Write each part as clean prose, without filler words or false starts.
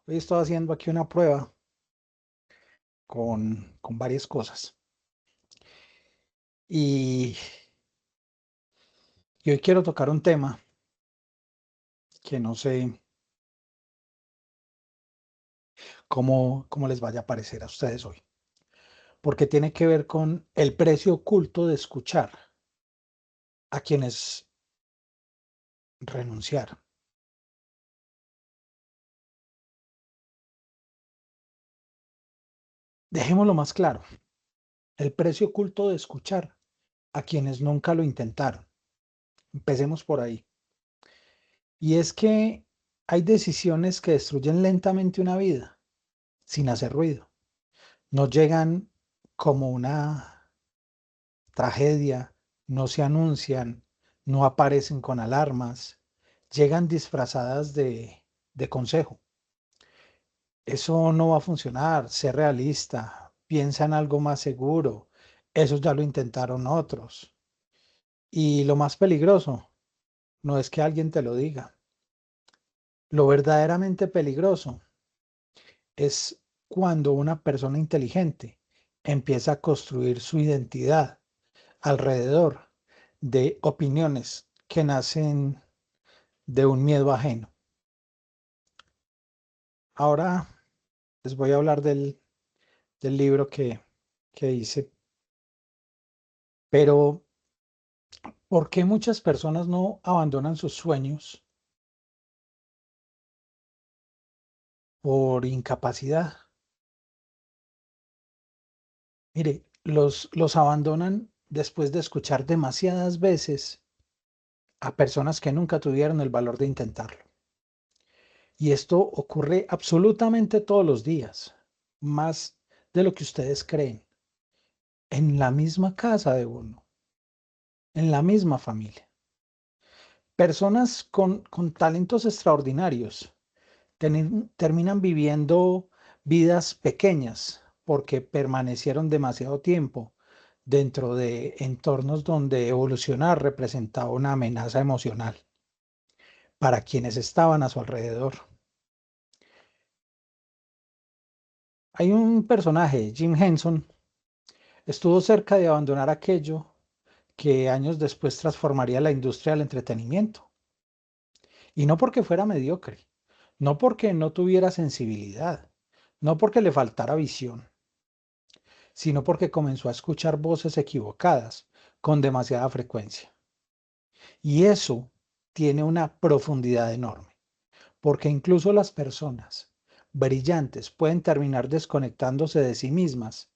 Hoy estoy haciendo aquí una prueba con varias cosas. Y, y hoy quiero tocar un tema que no sé cómo les vaya a parecer a ustedes hoy, porque tiene que ver con el precio oculto de escuchar a quienes renunciar. Dejémoslo más claro, el precio oculto de escuchar a quienes nunca lo intentaron. Empecemos por ahí. Y es que hay decisiones que destruyen lentamente una vida sin hacer ruido. No llegan como una tragedia, no se anuncian, no aparecen con alarmas, llegan disfrazadas de consejo. Eso no va a funcionar, sé realista, piensa en algo más seguro, eso ya lo intentaron otros. Y lo más peligroso no es que alguien te lo diga, lo verdaderamente peligroso es cuando una persona inteligente empieza a construir su identidad alrededor de opiniones que nacen de un miedo ajeno. Ahora les voy a hablar del libro que hice, pero ¿por qué muchas personas no abandonan sus sueños por incapacidad? Mire, los abandonan después de escuchar demasiadas veces a personas que nunca tuvieron el valor de intentarlo. Y esto ocurre absolutamente todos los días, más de lo que ustedes creen, en la misma casa de uno, en la misma familia. Personas con talentos extraordinarios terminan viviendo vidas pequeñas porque permanecieron demasiado tiempo dentro de entornos donde evolucionar representaba una amenaza emocional para quienes estaban a su alrededor. Hay un personaje, Jim Henson, estuvo cerca de abandonar aquello que años después transformaría la industria del entretenimiento. Y no porque fuera mediocre, no porque no tuviera sensibilidad, no porque le faltara visión, sino porque comenzó a escuchar voces equivocadas con demasiada frecuencia. Y eso tiene una profundidad enorme, porque incluso las personas brillantes pueden terminar desconectándose de sí mismas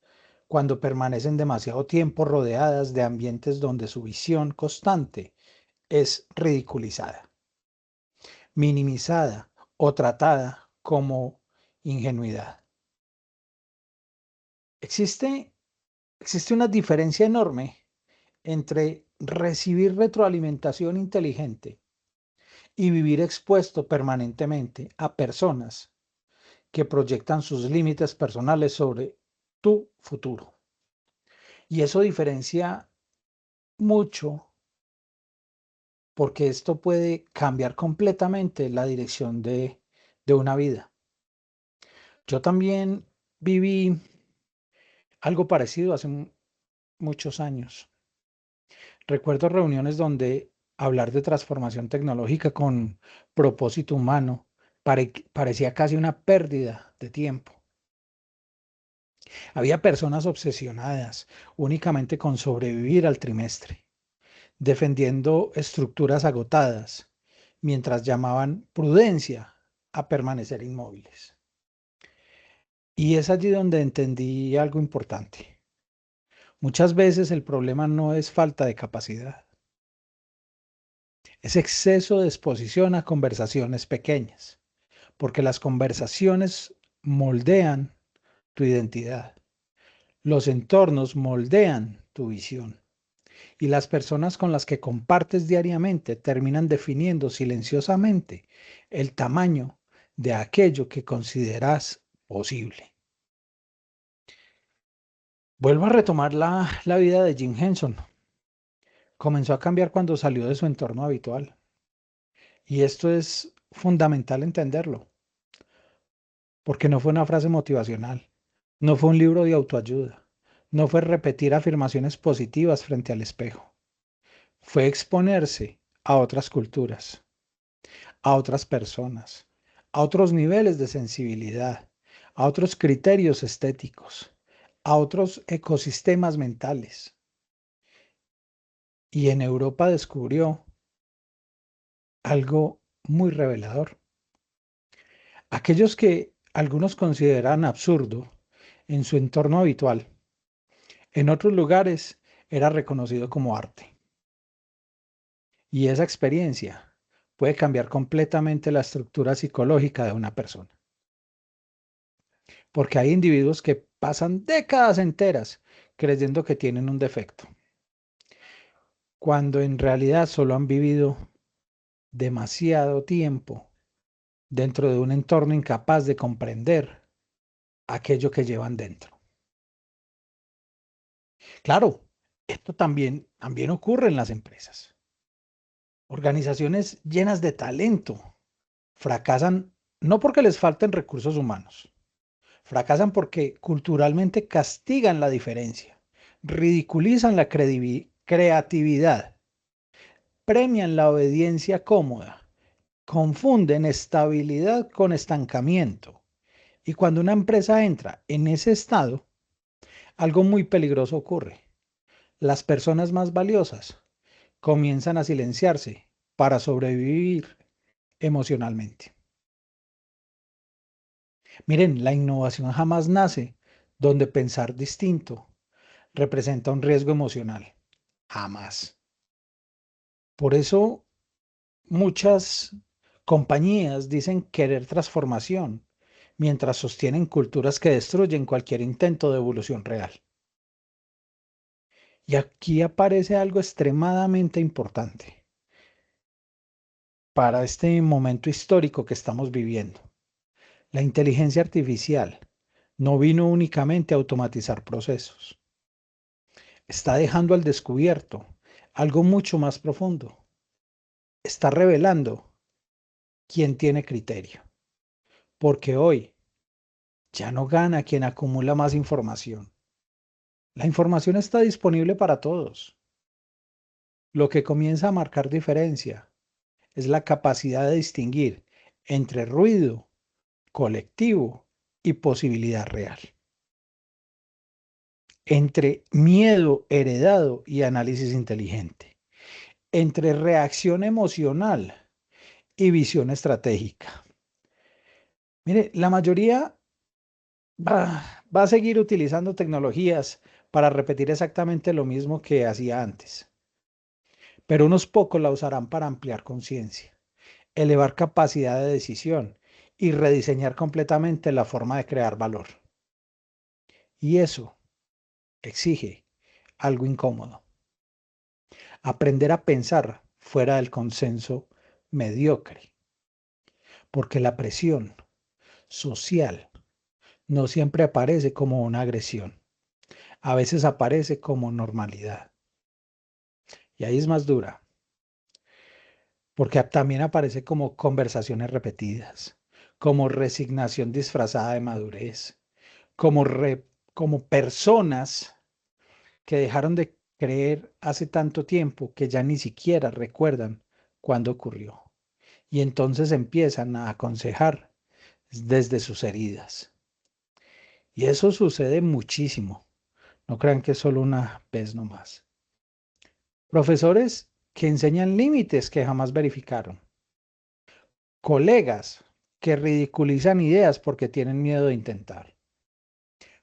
cuando permanecen demasiado tiempo rodeadas de ambientes donde su visión constante es ridiculizada, minimizada o tratada como ingenuidad. Existe, existe una diferencia enorme entre recibir retroalimentación inteligente y vivir expuesto permanentemente a personas que proyectan sus límites personales sobre tu futuro. Y eso diferencia mucho porque esto puede cambiar completamente la dirección de una vida. Yo también viví algo parecido hace muchos años. Recuerdo reuniones donde hablar de transformación tecnológica con propósito humano parecía casi una pérdida de tiempo. Había personas obsesionadas únicamente con sobrevivir al trimestre, defendiendo estructuras agotadas, mientras llamaban prudencia a permanecer inmóviles. Y es allí donde entendí algo importante. Muchas veces el problema no es falta de capacidad, es exceso de exposición a conversaciones pequeñas, porque las conversaciones moldean tu identidad, los entornos moldean tu visión y las personas con las que compartes diariamente terminan definiendo silenciosamente el tamaño de aquello que consideras posible. Vuelvo a retomar la vida de Jim Henson. Comenzó a cambiar cuando salió de su entorno habitual. Y esto es fundamental entenderlo, porque no fue una frase motivacional, no fue un libro de autoayuda, no fue repetir afirmaciones positivas frente al espejo, fue exponerse a otras culturas, a otras personas, a otros niveles de sensibilidad, a otros criterios estéticos, a otros ecosistemas mentales. Y en Europa descubrió algo muy revelador. Aquellos que algunos consideran absurdo en su entorno habitual, en otros lugares era reconocido como arte. Y esa experiencia puede cambiar completamente la estructura psicológica de una persona. Porque hay individuos que pasan décadas enteras creyendo que tienen un defecto, cuando en realidad solo han vivido demasiado tiempo dentro de un entorno incapaz de comprender aquello que llevan dentro. Claro, esto también ocurre en las empresas. Organizaciones llenas de talento fracasan no porque les falten recursos humanos, fracasan porque culturalmente castigan la diferencia, ridiculizan la creatividad, premian la obediencia cómoda, confunden estabilidad con estancamiento. Y cuando una empresa entra en ese estado, algo muy peligroso ocurre. Las personas más valiosas comienzan a silenciarse para sobrevivir emocionalmente. Miren, la innovación jamás nace donde pensar distinto representa un riesgo emocional. Jamás. Por eso muchas compañías dicen querer transformación, mientras sostienen culturas que destruyen cualquier intento de evolución real. Y aquí aparece algo extremadamente importante para este momento histórico que estamos viviendo. La inteligencia artificial no vino únicamente a automatizar procesos, está dejando al descubierto algo mucho más profundo. Está revelando quién tiene criterio, porque hoy ya no gana quien acumula más información. La información está disponible para todos. Lo que comienza a marcar diferencia es la capacidad de distinguir entre ruido colectivo y posibilidad real, entre miedo heredado y análisis inteligente, entre reacción emocional y visión estratégica. Mire, la mayoría va a seguir utilizando tecnologías para repetir exactamente lo mismo que hacía antes, pero unos pocos la usarán para ampliar conciencia, elevar capacidad de decisión y rediseñar completamente la forma de crear valor. Y eso exige algo incómodo: aprender a pensar fuera del consenso mediocre, porque la presión social no siempre aparece como una agresión, a veces aparece como normalidad. Y ahí es más dura, porque también aparece como conversaciones repetidas, como resignación disfrazada de madurez, como personas que dejaron de creer hace tanto tiempo que ya ni siquiera recuerdan cuándo ocurrió. Y entonces empiezan a aconsejar desde sus heridas. Y eso sucede muchísimo. No crean que es solo una vez nomás. Profesores que enseñan límites que jamás verificaron. Colegas que ridiculizan ideas porque tienen miedo de intentar.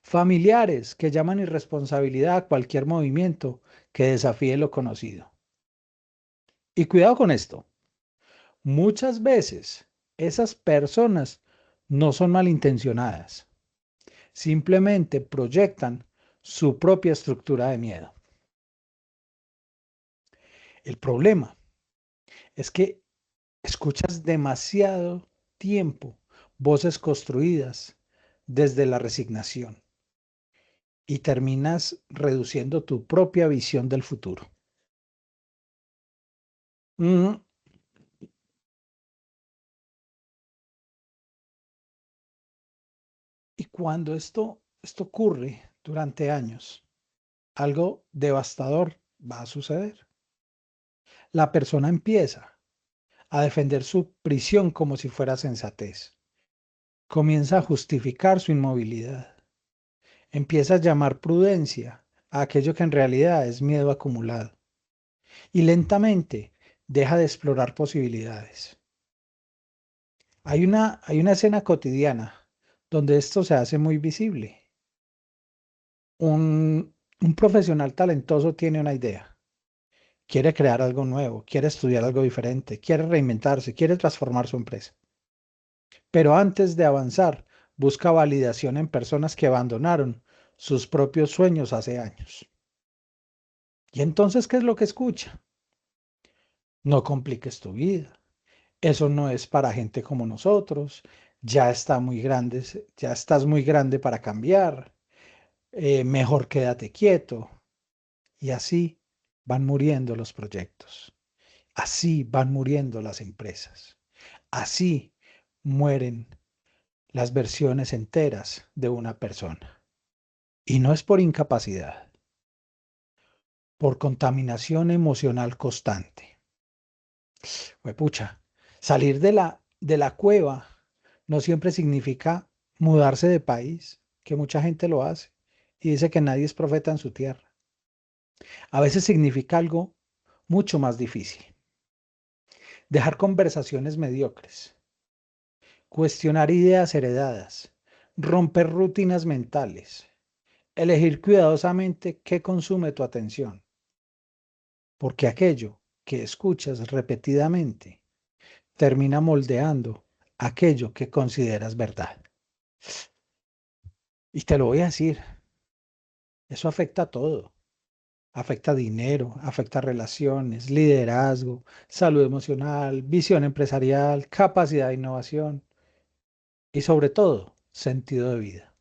Familiares que llaman irresponsabilidad a cualquier movimiento que desafíe lo conocido. Y cuidado con esto. Muchas veces esas personas no son malintencionadas, simplemente proyectan su propia estructura de miedo. El problema es que escuchas demasiado tiempo voces construidas desde la resignación y terminas reduciendo tu propia visión del futuro. Mm, Y cuando esto ocurre durante años, algo devastador va a suceder. La persona empieza a defender su prisión como si fuera sensatez. Comienza a justificar su inmovilidad. Empieza a llamar prudencia a aquello que en realidad es miedo acumulado. Y lentamente deja de explorar posibilidades. Hay una escena cotidiana donde esto se hace muy visible. Un profesional talentoso tiene una idea, quiere crear algo nuevo, quiere estudiar algo diferente, quiere reinventarse, quiere transformar su empresa. Pero antes de avanzar, busca validación en personas que abandonaron sus propios sueños hace años. ¿Y entonces qué es lo que escucha? No compliques tu vida. Eso no es para gente como nosotros. Ya está muy grande, ya estás muy grande para cambiar. Mejor quédate quieto. Y así van muriendo los proyectos. Así van muriendo las empresas. Así mueren las versiones enteras de una persona. Y no es por incapacidad, por contaminación emocional constante. Pucha, salir de la cueva no siempre significa mudarse de país, que mucha gente lo hace y dice que nadie es profeta en su tierra. A veces significa algo mucho más difícil. Dejar conversaciones mediocres, cuestionar ideas heredadas, romper rutinas mentales, elegir cuidadosamente qué consume tu atención, porque aquello que escuchas repetidamente termina moldeando aquello que consideras verdad. Y te lo voy a decir, eso afecta a todo. Afecta dinero, afecta relaciones, liderazgo, salud emocional, visión empresarial, capacidad de innovación y sobre todo, sentido de vida.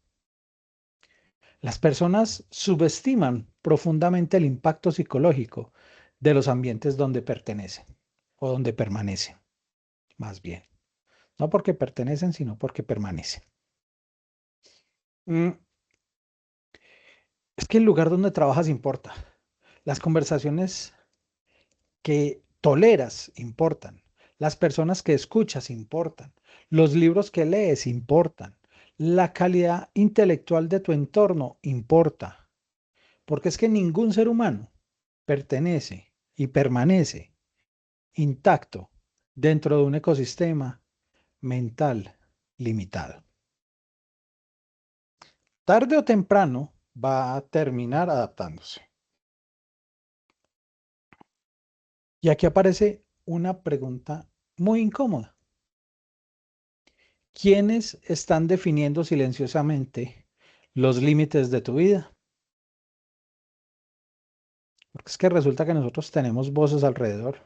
Las personas subestiman profundamente el impacto psicológico de los ambientes donde pertenecen o donde permanecen, más bien. No porque pertenecen, sino porque permanecen. Mm, Es que el lugar donde trabajas importa. Las conversaciones que toleras importan. Las personas que escuchas importan. Los libros que lees importan. La calidad intelectual de tu entorno importa. Porque es que ningún ser humano pertenece y permanece intacto dentro de un ecosistema mental limitado. Tarde o temprano va a terminar adaptándose. Y aquí aparece una pregunta muy incómoda. ¿Quiénes están definiendo silenciosamente los límites de tu vida? Porque es que resulta que nosotros tenemos voces alrededor.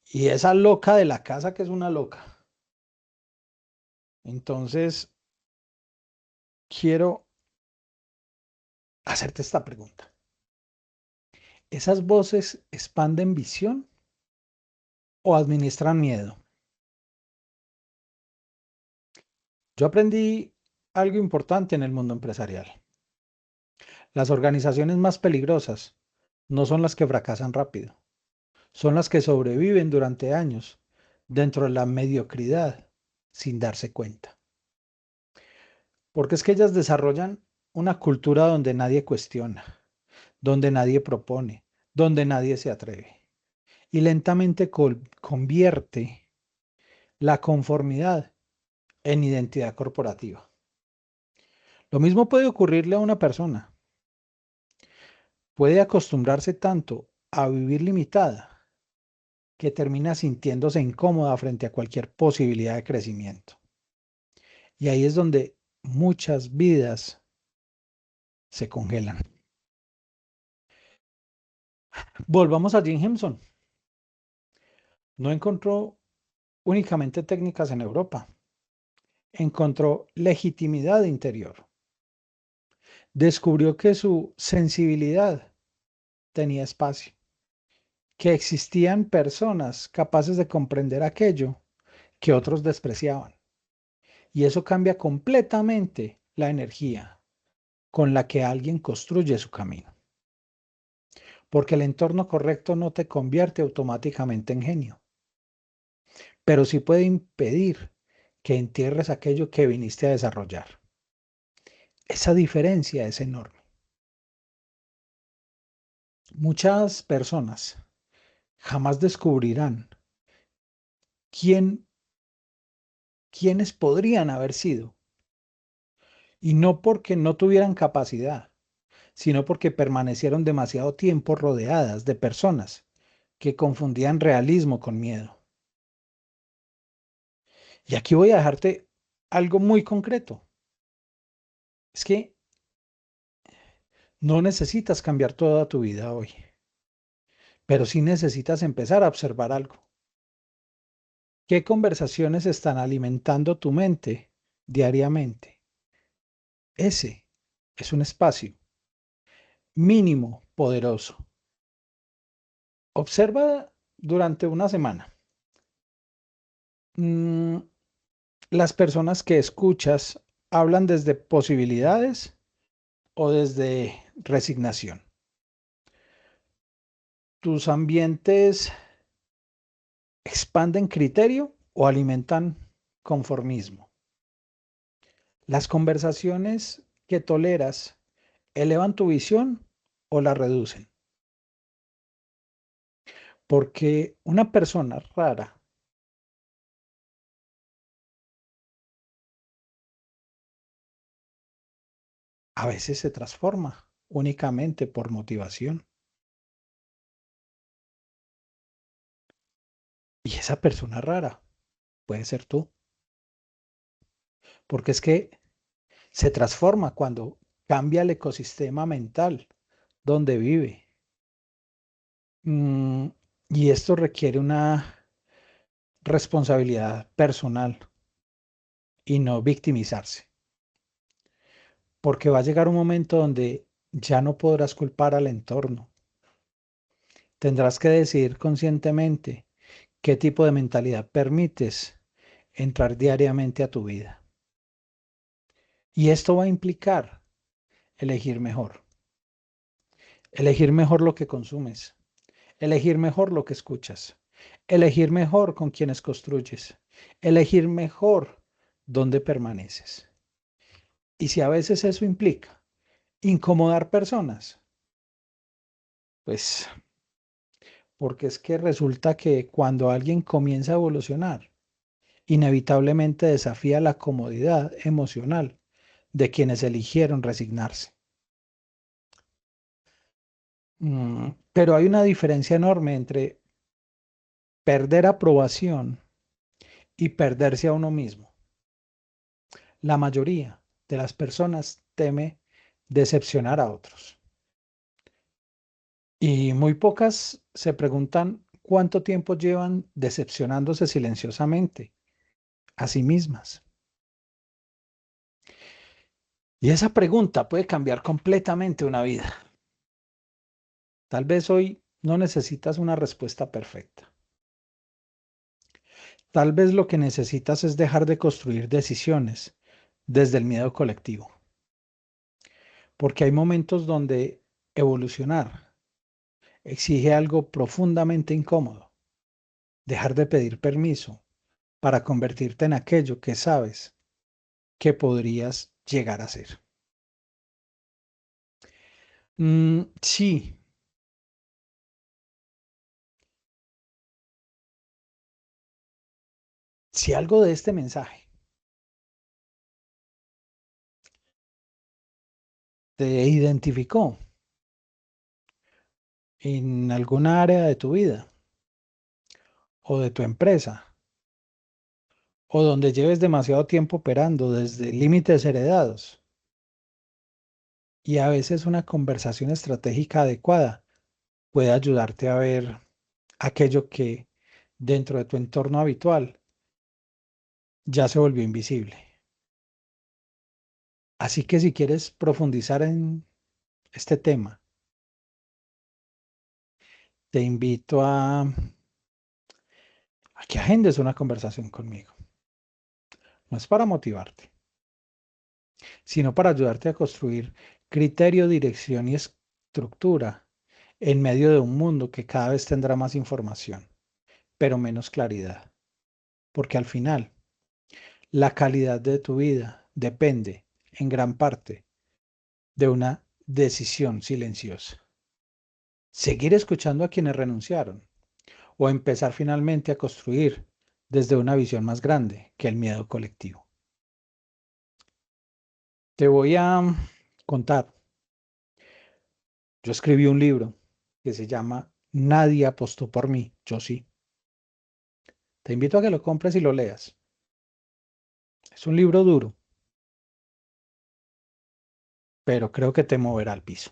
Y esa loca de la casa que es una loca. Entonces, quiero hacerte esta pregunta. ¿Esas voces expanden visión o administran miedo? Yo aprendí algo importante en el mundo empresarial. Las organizaciones más peligrosas no son las que fracasan rápido, son las que sobreviven durante años dentro de la mediocridad sin darse cuenta. Porque es que ellas desarrollan una cultura donde nadie cuestiona, donde nadie propone, donde nadie se atreve. Y lentamente convierte la conformidad en identidad corporativa. Lo mismo puede ocurrirle a una persona. Puede acostumbrarse tanto a vivir limitada que termina sintiéndose incómoda frente a cualquier posibilidad de crecimiento. Y ahí es donde muchas vidas se congelan. Volvamos a Jim Henson. No encontró únicamente técnicas en Europa, encontró legitimidad interior. Descubrió que su sensibilidad tenía espacio, que existían personas capaces de comprender aquello que otros despreciaban, Y eso cambia completamente la energía con la que alguien construye su camino. Porque el entorno correcto no te convierte automáticamente en genio, pero sí puede impedir que entierres aquello que viniste a desarrollar. Esa diferencia es enorme. Muchas personas jamás descubrirán quién, quiénes podrían haber sido, y no porque no tuvieran capacidad, sino porque permanecieron demasiado tiempo rodeadas de personas que confundían realismo con miedo. Y aquí voy a dejarte algo muy concreto. Es que no necesitas cambiar toda tu vida hoy, pero sí necesitas empezar a observar algo. ¿Qué conversaciones están alimentando tu mente diariamente? Ese es un espacio mínimo poderoso. Observa durante una semana. mm, las personas que escuchas hablan desde posibilidades o desde resignación. ¿Tus ambientes expanden criterio o alimentan conformismo? ¿Las conversaciones que toleras elevan tu visión o la reducen? Porque una persona rara a veces se transforma únicamente por motivación. Y esa persona rara puede ser tú. Porque es que se transforma cuando cambia el ecosistema mental donde vive. Mm, y esto requiere una responsabilidad personal y no victimizarse, porque va a llegar un momento donde ya no podrás culpar al entorno. Tendrás que decidir conscientemente qué tipo de mentalidad permites entrar diariamente a tu vida. Y esto va a implicar elegir mejor lo que consumes, elegir mejor lo que escuchas, elegir mejor con quienes construyes, elegir mejor dónde permaneces. Y si a veces eso implica incomodar personas, pues porque es que resulta que cuando alguien comienza a evolucionar, inevitablemente desafía la comodidad emocional de quienes eligieron resignarse. Pero hay una diferencia enorme entre perder aprobación y perderse a uno mismo. La mayoría de las personas teme decepcionar a otros y muy pocas se preguntan cuánto tiempo llevan decepcionándose silenciosamente a sí mismas. Y esa pregunta puede cambiar completamente una vida. Tal vez hoy no necesitas una respuesta perfecta. Tal vez lo que necesitas es dejar de construir decisiones desde el miedo colectivo, porque hay momentos donde evolucionar exige algo profundamente incómodo, dejar de pedir permiso para convertirte en aquello que sabes que podrías llegar a ser. Sí, si algo de este mensaje te identificó en alguna área de tu vida o de tu empresa, o donde lleves demasiado tiempo operando desde límites heredados, y a veces una conversación estratégica adecuada puede ayudarte a ver aquello que dentro de tu entorno habitual ya se volvió invisible. Así que si quieres profundizar en este tema, te invito a que agendes una conversación conmigo. no es para motivarte, sino para ayudarte a construir criterio, dirección y estructura en medio de un mundo que cada vez tendrá más información, pero menos claridad. Porque al final, la calidad de tu vida depende en gran parte de una decisión silenciosa. Seguir escuchando a quienes renunciaron o empezar finalmente a construir desde una visión más grande que el miedo colectivo. Te voy a contar. Yo escribí un libro que se llama Nadie apostó por mí, yo sí. Te invito a que lo compres y lo leas. Es un libro duro, pero creo que te moverá al piso.